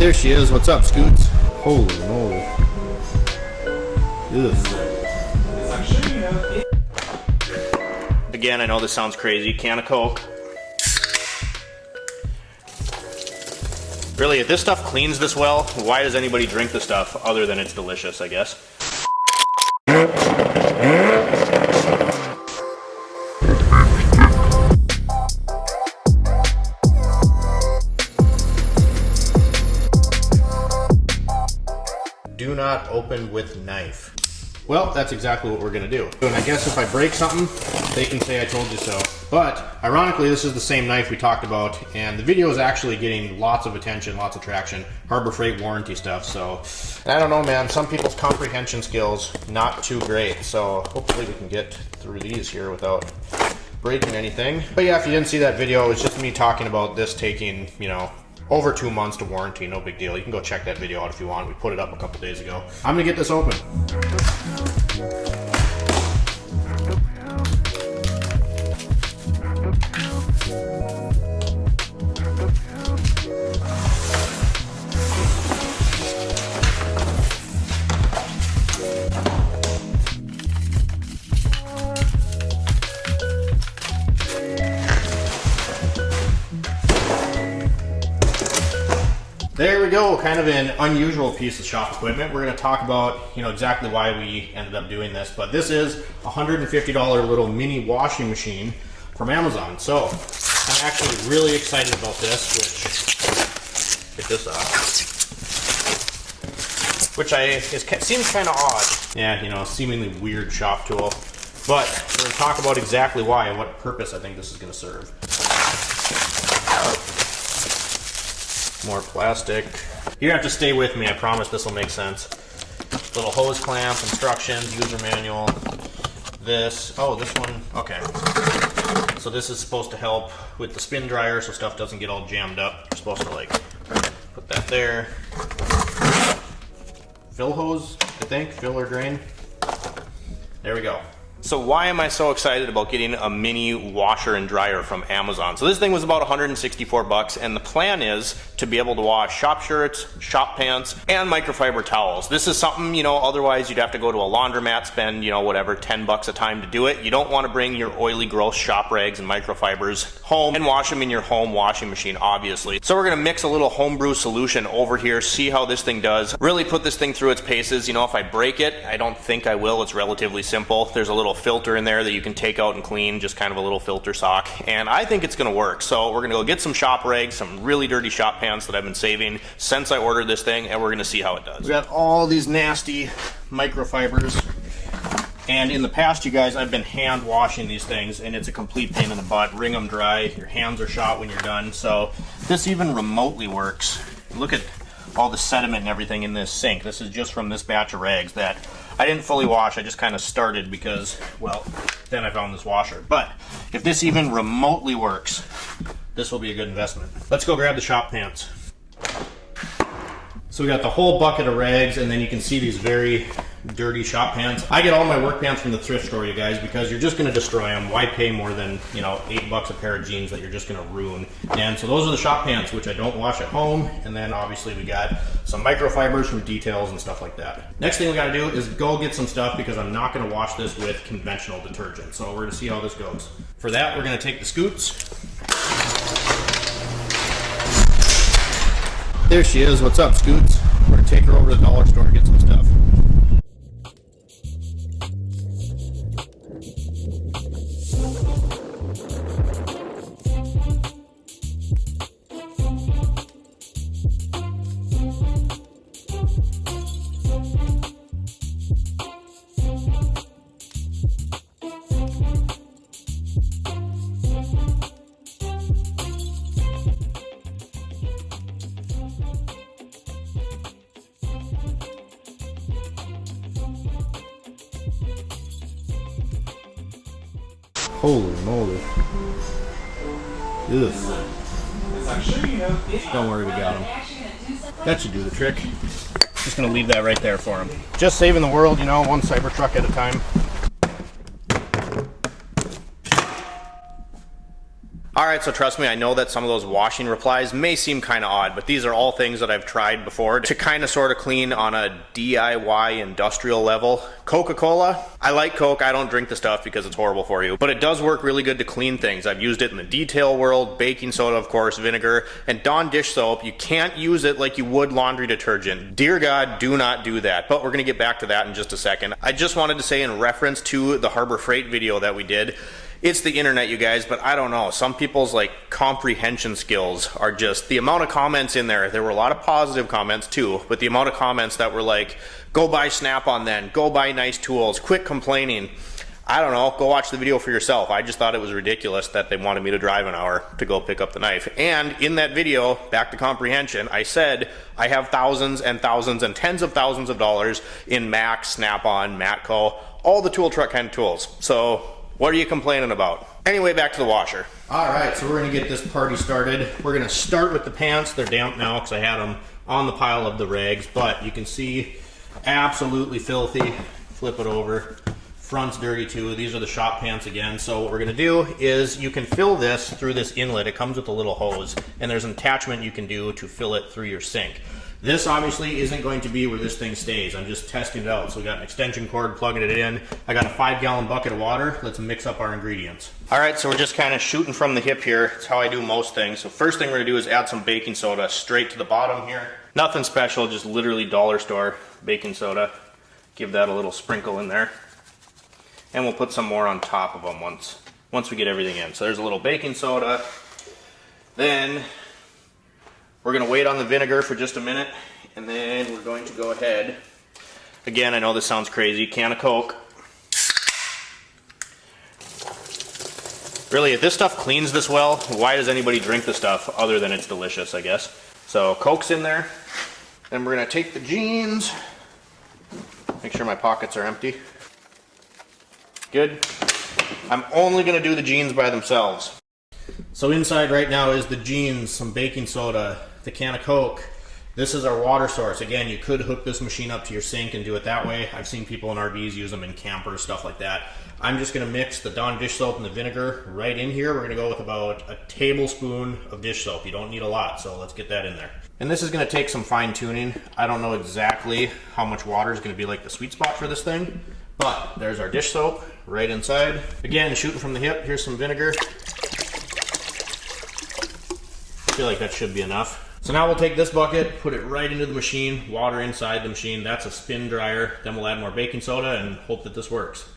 There she is. What's up, Scoots? Holy moly. Ugh. Again, I know this sounds crazy. Can of Coke. Really, if this stuff cleans this well, why does anybody drink this stuff other than it's delicious, I guess? Do not open with knife. Well, that's exactly what we're gonna do. And I guess if I break something, they can say I told you so. But, ironically, this is the same knife we talked about, and the video is actually getting lots of attention, lots of traction, Harbor Freight warranty stuff, so... I don't know, man, some people's comprehension skills, not too great, so hopefully we can get through these here without breaking anything. But yeah, if you didn't see that video, it was just me talking about this taking, you know, over 2 months to warranty, no big deal. You can go check that video out if you want. We put it up a couple days ago. I'm gonna get this open. There we go, kind of an unusual piece of shop equipment. We're going to talk about, you know, exactly why we ended up doing this, but this is a $150 little mini washing machine from Amazon. So I'm actually really excited about this, which, get this off, which seems kind of odd. Yeah, you know, seemingly weird shop tool, but we're going to talk about exactly why and what purpose I think this is going to serve. More plastic. You have to stay with me, I promise this will make sense. Little hose clamp, instructions, user manual. This one, okay. So this is supposed to help with the spin dryer so stuff doesn't get all jammed up. You're supposed to like put that there. Fill hose, I think, fill or drain. There we go. So why am I so excited about getting a mini washer and dryer from Amazon? So this thing was about 164 bucks, and the plan is to be able to wash shop shirts, shop pants, and microfiber towels. This is something, you know, otherwise you'd have to go to a laundromat, spend, you know, whatever, 10 bucks a time to do it. You don't want to bring your oily, gross shop rags and microfibers home and wash them in your home washing machine, obviously. So we're gonna mix a little homebrew solution over here, see how this thing does, really put this thing through its paces. You know, if I break it, I don't think I will. It's relatively simple. There's a little filter in there that you can take out and clean, just kind of a little filter sock, and I think it's gonna work. So we're gonna go get some shop rags, some really dirty shop pants that I've been saving since I ordered this thing, and we're gonna see how it does. We got all these nasty microfibers, and in the past, you guys, I've been hand washing these things, and it's a complete pain in the butt. Wring them dry, your hands are shot when you're done. So this even remotely works. Look at all the sediment and everything in this sink. This is just from this batch of rags that I didn't fully wash. I just kind of started because, well, then I found this washer. But if this even remotely works, this will be a good investment. Let's go grab the shop pants. So we got the whole bucket of rags, and then you can see these very dirty shop pants. I get all my work pants from the thrift store, you guys, because you're just going to destroy them. Why pay more than, you know, 8 bucks a pair of jeans that you're just going to ruin? And so those are the shop pants, which I don't wash at home. And then obviously we got some microfibers from Details and stuff like that. Next thing we got to do is go get some stuff, because I'm not going to wash this with conventional detergent. So we're going to see how this goes. For that, we're going to take the Scoots. There she is. What's up, Scoots? We're going to take her over to the dollar store and get some stuff. Holy moly. Ugh. Don't worry, we got him. That should do the trick. Just gonna leave that right there for him. Just saving the world, you know, one Cybertruck at a time. All right, so trust me, I know that some of those washing replies may seem kind of odd, but these are all things that I've tried before to kind of sort of clean on a DIY industrial level. Coca-Cola, I like Coke. I don't drink the stuff because it's horrible for you, but it does work really good to clean things. I've used it in the detail world, baking soda, of course, vinegar, and Dawn dish soap. You can't use it like you would laundry detergent. Dear God, do not do that. But we're gonna get back to that in just a second. I just wanted to say in reference to the Harbor Freight video that we did, it's the internet, you guys, but I don't know. Some people's like comprehension skills are just, the amount of comments in there were a lot of positive comments too, but the amount of comments that were like, go buy Snap-on then, go buy nice tools, quit complaining. I don't know, go watch the video for yourself. I just thought it was ridiculous that they wanted me to drive an hour to go pick up the knife. And in that video, back to comprehension, I said I have thousands and thousands and tens of thousands of dollars in Mac, Snap-on, Matco, all the tool truck kind of tools. So what are you complaining about? Anyway, back to the washer. All right, so we're gonna get this party started. We're gonna start with the pants. They're damp now because I had them on the pile of the rags, but you can see absolutely filthy. Flip it over. Front's dirty too. These are the shop pants again. So what we're gonna do is you can fill this through this inlet. It comes with a little hose, and there's an attachment you can do to fill it through your sink. This obviously isn't going to be where this thing stays. I'm just testing it out. So we got an extension cord, plugging it in. I got a 5-gallon bucket of water. Let's mix up our ingredients. All right, so we're just kind of shooting from the hip here. It's how I do most things. So first thing we're gonna do is add some baking soda straight to the bottom here. Nothing special, just literally dollar store baking soda. Give that a little sprinkle in there. And we'll put some more on top of them once we get everything in. So there's a little baking soda. Then we're gonna wait on the vinegar for just a minute, and then we're going to go ahead. Again, I know this sounds crazy, can of Coke. Really, if this stuff cleans this well, why does anybody drink the stuff other than it's delicious, I guess? So Coke's in there. Then we're gonna take the jeans. Make sure my pockets are empty. Good. I'm only gonna do the jeans by themselves. So inside right now is the jeans, some baking soda, the can of Coke. This is our water source. Again, you could hook this machine up to your sink and do it that way. I've seen people in RVs use them in campers, stuff like that. I'm just gonna mix the Dawn dish soap and the vinegar right in here. We're gonna go with about a tablespoon of dish soap. You don't need a lot, so let's get that in there. And this is gonna take some fine tuning. I don't know exactly how much water is gonna be like the sweet spot for this thing, but there's our dish soap right inside. Again, shooting from the hip, here's some vinegar. I feel like that should be enough. So now we'll take this bucket, put it right into the machine, water inside the machine. That's a spin dryer. Then we'll add more baking soda and hope that this works.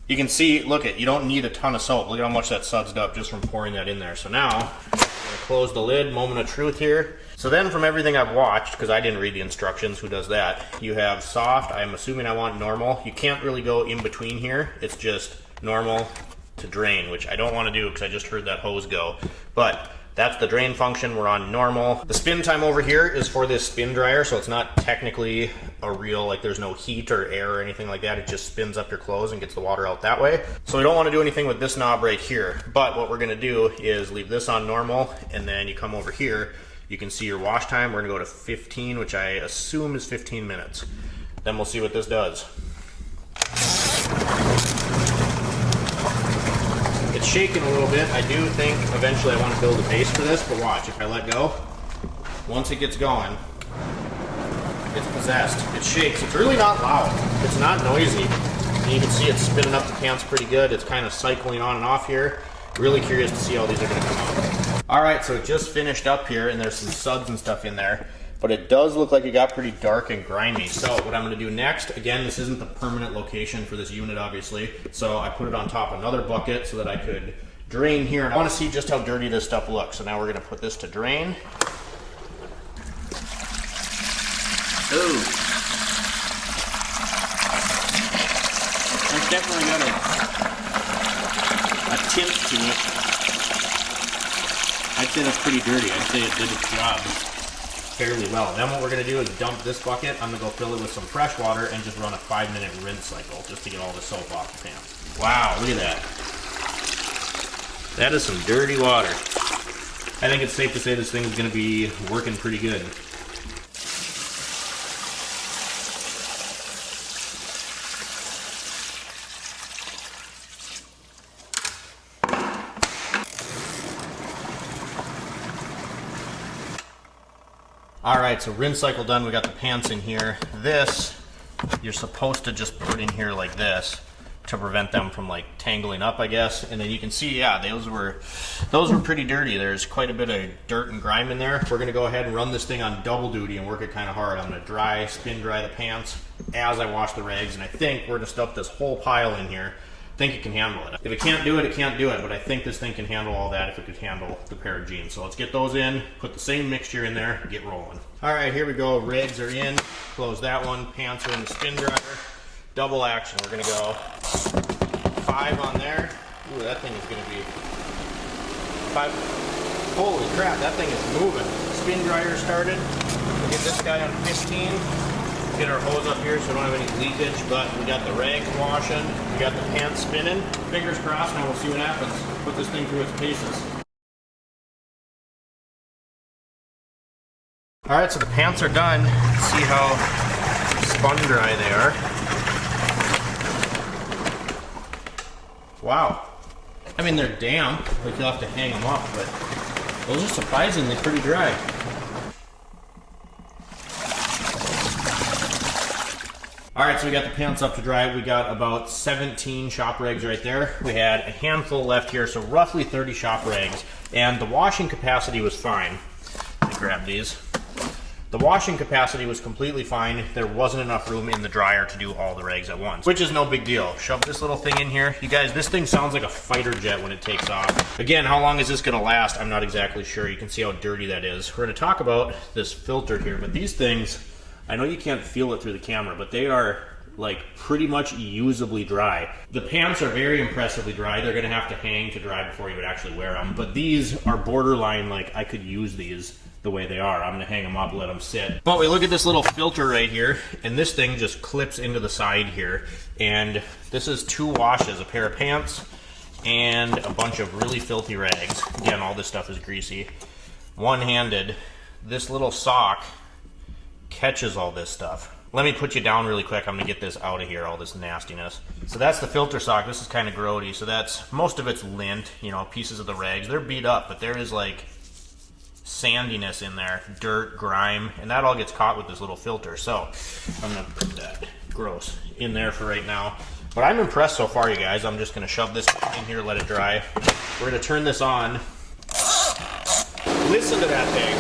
You can see, look it, you don't need a ton of soap. Look at how much that sudsed up just from pouring that in there. So now, I'm gonna close the lid, moment of truth here. So then from everything I've watched, because I didn't read the instructions, who does that? You have soft, I'm assuming I want normal. You can't really go in between here. It's just normal to drain, which I don't want to do because I just heard that hose go. But that's the drain function, we're on normal. The spin time over here is for this spin dryer, so it's not technically a real, like there's no heat or air or anything like that. It just spins up your clothes and gets the water out that way. So we don't want to do anything with this knob right here. But what we're gonna do is leave this on normal, and then you come over here, you can see your wash time. We're gonna go to 15, which I assume is 15 minutes. Then we'll see what this does. It's shaking a little bit. I do think eventually I want to build a base for this, but watch, if I let go, once it gets going, it's possessed. It shakes. It's really not loud. It's not noisy. And you can see it's spinning up the pants pretty good. It's kind of cycling on and off here. Really curious to see how these are going to come out. All right, so it just finished up here, and there's some suds and stuff in there, but it does look like it got pretty dark and grimy. So what I'm going to do next, again, this isn't the permanent location for this unit, obviously, so I put it on top of another bucket so that I could drain here. And I want to see just how dirty this stuff looks. So now we're going to put this to drain. Ooh. There's definitely got a tint to it. I'd say that's pretty dirty. I'd say it did its job fairly well. Then what we're going to do is dump this bucket. I'm going to go fill it with some fresh water and just run a 5-minute rinse cycle just to get all the soap off the pants. Wow, look at that. That is some dirty water. I think it's safe to say this thing is going to be working pretty good. All right, so rinse cycle done. We got the pants in here. This, you're supposed to just put in here like this to prevent them from like tangling up, I guess. And then you can see, yeah, those were pretty dirty. There's quite a bit of dirt and grime in there. We're gonna go ahead and run this thing on double duty and work it kind of hard. I'm gonna spin dry the pants as I wash the rags, and I think we're gonna stuff this whole pile in here. I think it can handle it. If it can't do it, it can't do it, but I think this thing can handle all that if it could handle the pair of jeans. So let's get those in, put the same mixture in there, get rolling. All right, here we go. Rags are in, close that one. Pants are in the spin dryer. Double action. We're gonna go 5 on there. Ooh, that thing is gonna be 5. Holy crap, that thing is moving. Spin dryer started. We'll get this guy on 15. Get our hose up here so we don't have any leakage, but we got the rags washing, we got the pants spinning. Fingers crossed, now we'll see what happens. Put this thing through its paces. All right, so the pants are done. Let's see how spun dry they are. Wow. I mean, they're damp, like you'll have to hang them up, but those are surprisingly pretty dry. All right, so we got the pants up to dry. We got about 17 shop rags right there. We had a handful left here, so roughly 30 shop rags. And the washing capacity was fine. Let me grab these. The washing capacity was completely fine. There wasn't enough room in the dryer to do all the rags at once, which is no big deal. Shove this little thing in here. You guys, this thing sounds like a fighter jet when it takes off. Again, how long is this gonna last? I'm not exactly sure. You can see how dirty that is. We're gonna talk about this filter here, but these things, I know you can't feel it through the camera, but they are like pretty much usably dry. The pants are very impressively dry. They're gonna have to hang to dry before you would actually wear them, but these are borderline like I could use these the way they are. I'm gonna hang them up, let them sit. But we look at this little filter right here, and this thing just clips into the side here, and this is 2 washes, a pair of pants and a bunch of really filthy rags. Again, all this stuff is greasy. One-handed, this little sock catches all this stuff. Let me put you down really quick. I'm gonna get this out of here, all this nastiness. So that's the filter sock. This is kind of grody. So that's, most of it's lint, you know, pieces of the rags. They're beat up, but there is like sandiness in there, dirt, grime, and that all gets caught with this little filter. So I'm gonna put that gross in there for right now. But I'm impressed so far, you guys. I'm just gonna shove this in here, let it dry. We're gonna turn this on. Listen to that thing.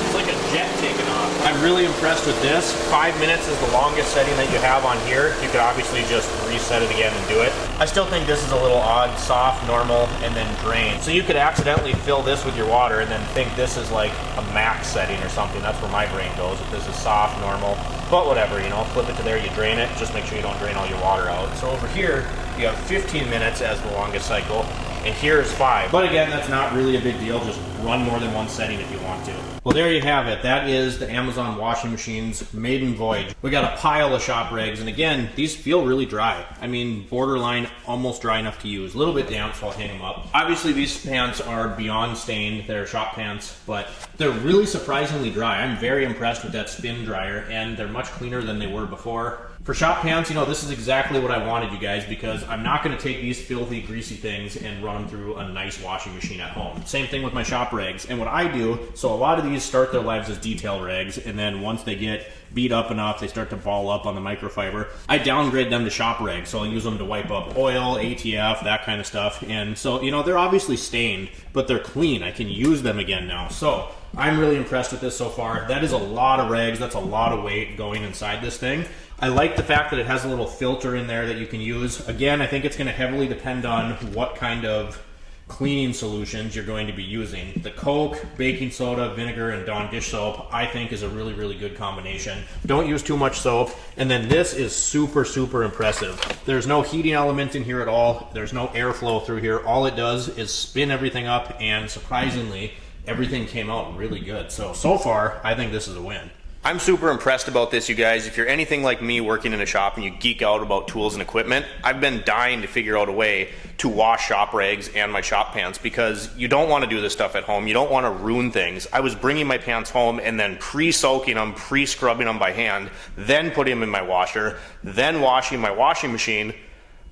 It's like a jet taking off. I'm really impressed with this. 5 minutes is the longest setting that you have on here. You could obviously just reset it again and do it. I still think this is a little odd, soft, normal, and then drain. So you could accidentally fill this with your water and then think this is like a max setting or something. That's where my brain goes, if this is soft, normal. But whatever, you know, flip it to there, you drain it. Just make sure you don't drain all your water out. So over here, you have 15 minutes as the longest cycle, and here is 5. But again, that's not really a big deal. Just run more than one setting if you want to. Well, there you have it. That is the Amazon washing machine's maiden voyage. We got a pile of shop rags, and again, these feel really dry. I mean, borderline, almost dry enough to use. A little bit damp, so I'll hang them up. Obviously, these pants are beyond stained. They're shop pants, but they're really surprisingly dry. I'm very impressed with that spin dryer, and they're much cleaner than they were before. For shop pants, you know, this is exactly what I wanted, you guys, because I'm not going to take these filthy, greasy things and run them through a nice washing machine at home. Same thing with my shop rags. And what I do, so a lot of these start their lives as detail rags, and then once they get beat up enough, they start to ball up on the microfiber. I downgrade them to shop rags, so I'll use them to wipe up oil, ATF, that kind of stuff. And so, you know, they're obviously stained, but they're clean. I can use them again now. So I'm really impressed with this so far. That is a lot of rags. That's a lot of weight going inside this thing. I like the fact that it has a little filter in there that you can use. Again, I think it's going to heavily depend on what kind of cleaning solutions you're going to be using. The Coke, baking soda, vinegar, and Dawn dish soap, I think is a really, really good combination. Don't use too much soap. And then this is super, super impressive. There's no heating element in here at all. There's no airflow through here. All it does is spin everything up, and surprisingly, everything came out really good. So far, I think this is a win. I'm super impressed about this, you guys. If you're anything like me working in a shop and you geek out about tools and equipment, I've been dying to figure out a way to wash shop rags and my shop pants, because you don't want to do this stuff at home. You don't want to ruin things. I was bringing my pants home and then pre-soaking them, pre-scrubbing them by hand, then putting them in my washer, then washing my washing machine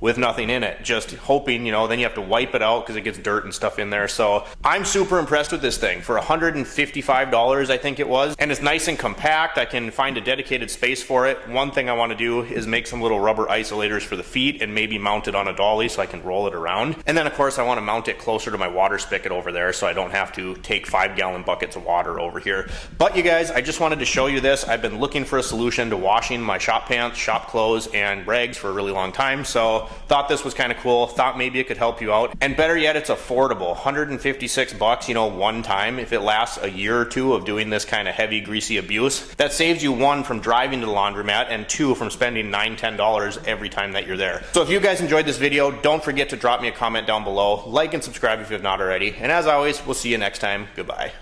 with nothing in it, just hoping, you know, then you have to wipe it out because it gets dirt and stuff in there. So I'm super impressed with this thing for $155, I think it was, and it's nice and compact. I can find a dedicated space for it. One thing I want to do is make some little rubber isolators for the feet and maybe mount it on a dolly so I can roll it around. And then of course I want to mount it closer to my water spigot over there so I don't have to take 5-gallon buckets of water over here. But you guys, I just wanted to show you this. I've been looking for a solution to washing my shop pants, shop clothes, and rags for a really long time, so thought this was kind of cool. Thought maybe it could help you out. And better yet, it's affordable. 156 bucks, you know, one time. If it lasts a year or two of doing this kind of heavy, greasy abuse, that saves you, one, from driving to the laundromat, and two, from spending $9, $10 every time that you're there. So if you guys enjoyed this video, don't forget to drop me a comment down below. Like and subscribe if you have not already. And as always, we'll see you next time. Goodbye.